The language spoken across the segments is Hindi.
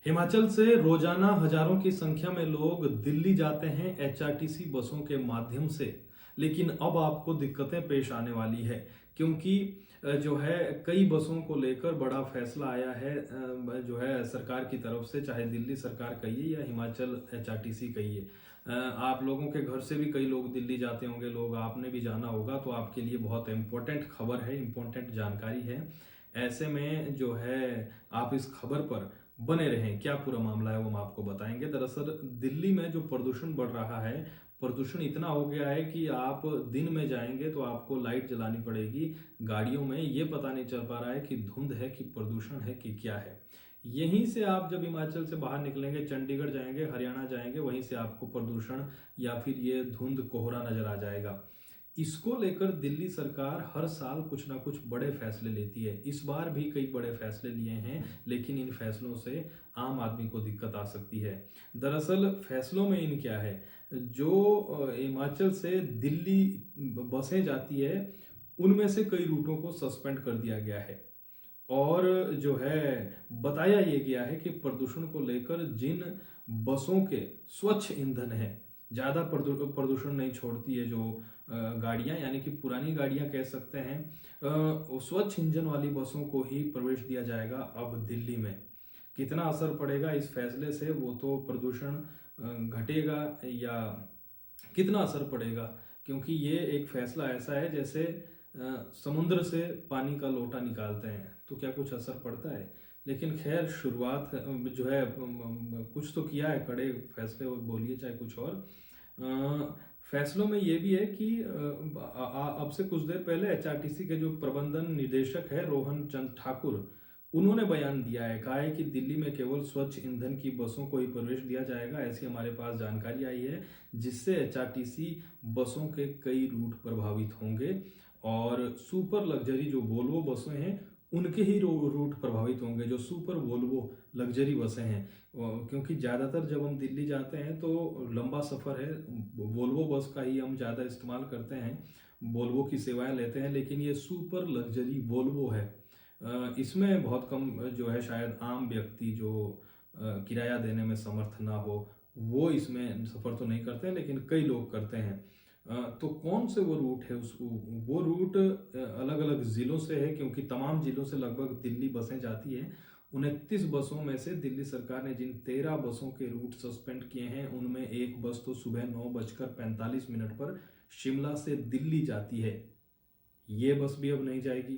हिमाचल से रोजाना हजारों की संख्या में लोग दिल्ली जाते हैं एचआरटीसी बसों के माध्यम से। लेकिन अब आपको दिक्कतें पेश आने वाली है, क्योंकि जो है कई बसों को लेकर बड़ा फैसला आया है जो है सरकार की तरफ से, चाहे दिल्ली सरकार कहिए या हिमाचल एचआरटीसी कहिए। आप लोगों के घर से भी कई लोग दिल्ली जाते होंगे, लोग आपने भी जाना होगा, तो आपके लिए बहुत इम्पोर्टेंट खबर है, इम्पोर्टेंट जानकारी है। ऐसे में जो है आप इस खबर पर बने रहें। क्या पूरा मामला है वो हम आपको बताएंगे। दरअसल दिल्ली में जो प्रदूषण बढ़ रहा है, प्रदूषण इतना हो गया है कि आप दिन में जाएंगे तो आपको लाइट जलानी पड़ेगी गाड़ियों में। ये पता नहीं चल पा रहा है कि धुंध है कि प्रदूषण है कि क्या है। यहीं से आप जब हिमाचल से बाहर निकलेंगे, चंडीगढ़ जाएंगे, हरियाणा जाएंगे, वहीं से आपको प्रदूषण या फिर ये धुंध कोहरा नजर आ जाएगा। इसको लेकर दिल्ली सरकार हर साल कुछ ना कुछ बड़े फैसले लेती है। इस बार भी कई बड़े फैसले लिए हैं, लेकिन इन फैसलों से आम आदमी को दिक्कत आ सकती है। दरअसल फैसलों में इन क्या है, जो हिमाचल से दिल्ली बसें जाती है उनमें से कई रूटों को सस्पेंड कर दिया गया है। और जो है बताया ये गया है कि प्रदूषण को लेकर जिन बसों के स्वच्छ ईंधन है, ज्यादा प्रदूषण नहीं छोड़ती है जो गाड़ियां, यानी कि पुरानी गाड़ियां कह सकते हैं, स्वच्छ इंजन वाली बसों को ही प्रवेश दिया जाएगा अब दिल्ली में। कितना असर पड़ेगा इस फैसले से, वो तो प्रदूषण घटेगा या कितना असर पड़ेगा, क्योंकि ये एक फैसला ऐसा है जैसे समुद्र से पानी का लोटा निकालते हैं तो क्या कुछ असर पड़ता है। लेकिन खैर शुरुआत जो है कुछ तो किया है, कड़े फैसले और बोलिए चाहे कुछ और। फैसलों में ये भी है कि अब से कुछ देर पहले एचआरटीसी के जो प्रबंधन निदेशक है रोहन चंद ठाकुर, उन्होंने बयान दिया है, कहा है कि दिल्ली में केवल स्वच्छ ईंधन की बसों को ही प्रवेश दिया जाएगा, ऐसी हमारे पास जानकारी आई है, जिससे एचआरटीसी बसों के कई रूट प्रभावित होंगे और सुपर लग्जरी जो वोल्वो बसें हैं उनके ही रूट प्रभावित होंगे, जो सुपर वोल्वो लग्जरी बसें हैं। क्योंकि ज़्यादातर जब हम दिल्ली जाते हैं तो लंबा सफ़र है, वोल्वो बस का ही हम ज़्यादा इस्तेमाल करते हैं, वोल्वो की सेवाएं लेते हैं। लेकिन ये सुपर लग्जरी वोल्वो है, इसमें बहुत कम जो है शायद आम व्यक्ति जो किराया देने में समर्थ ना हो वो इसमें सफ़र तो नहीं करते हैं, लेकिन कई लोग करते हैं। तो कौन से वो रूट है, उसको वो रूट अलग अलग ज़िलों से है, क्योंकि तमाम ज़िलों से लगभग दिल्ली बसें जाती हैं। 29 बसों में से दिल्ली सरकार ने जिन 13 बसों के रूट सस्पेंड किए हैं उनमें एक बस तो सुबह 9:45 पर शिमला से दिल्ली जाती है, ये बस भी अब नहीं जाएगी।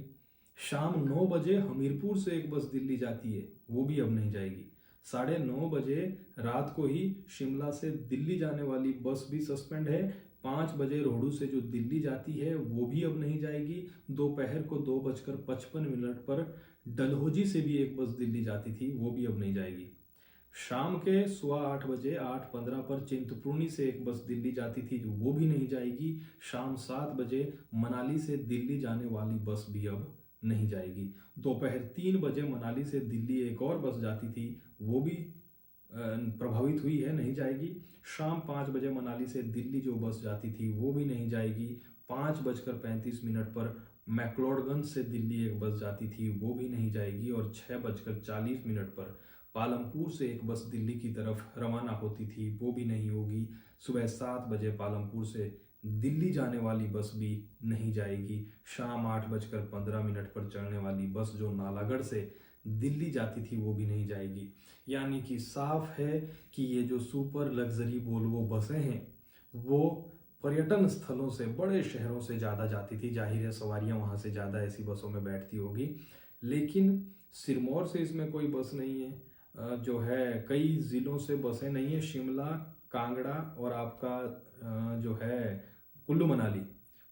शाम 9 बजे हमीरपुर से एक बस दिल्ली जाती है, वो भी अब नहीं जाएगी। 9:30 बजे रात को ही शिमला से दिल्ली जाने वाली बस भी सस्पेंड है। 5 बजे रोहडू से जो दिल्ली जाती है वो भी अब नहीं जाएगी। दोपहर को 2:55 पर डलहौजी से भी एक बस दिल्ली जाती थी, वो भी अब नहीं जाएगी। शाम के 8:15 बजे 8:15 पर चिंतपूर्णी से एक बस दिल्ली जाती थी, जो वो भी नहीं जाएगी। शाम 7 बजे मनाली से दिल्ली जाने वाली बस भी अब नहीं जाएगी। दोपहर 3 बजे मनाली से दिल्ली एक और बस जाती थी, वो भी प्रभावित हुई है, नहीं जाएगी। शाम 5 बजे मनाली से दिल्ली जो बस जाती थी वो भी नहीं जाएगी। 5:35 पर मैक्लोडगंज से दिल्ली एक बस जाती थी, वो भी नहीं जाएगी। और 6:40 पर पालमपुर से एक बस दिल्ली की तरफ रवाना होती थी, वो भी नहीं होगी। सुबह 7 बजे पालमपुर से दिल्ली जाने वाली बस भी नहीं जाएगी। शाम 8:15 पर चलने वाली बस जो नालागढ़ से दिल्ली जाती थी वो भी नहीं जाएगी। यानी कि साफ है कि ये जो सुपर लग्जरी वोल्वो बसें हैं वो पर्यटन स्थलों से, बड़े शहरों से ज़्यादा जाती थी। जाहिर है सवारियां वहाँ से ज़्यादा ऐसी बसों में बैठती होगी। लेकिन सिरमौर से इसमें कोई बस नहीं है, जो है कई ज़िलों से बसें नहीं है। शिमला, कांगड़ा और आपका जो है कुल्लू मनाली,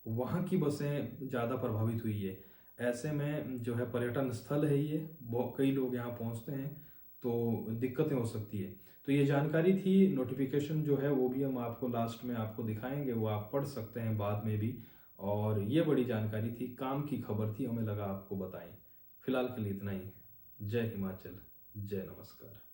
वहाँ की बसें ज़्यादा प्रभावित हुई है। ऐसे में जो है पर्यटन स्थल है ये, बहुत कई लोग यहाँ पहुँचते हैं, तो दिक्कतें हो सकती है। तो ये जानकारी थी। नोटिफिकेशन जो है वो भी हम आपको लास्ट में आपको दिखाएंगे, वो आप पढ़ सकते हैं बाद में भी। और ये बड़ी जानकारी थी, काम की खबर थी, हमें लगा आपको बताएं। फिलहाल के लिए इतना ही। जय हिमाचल, जय नमस्कार।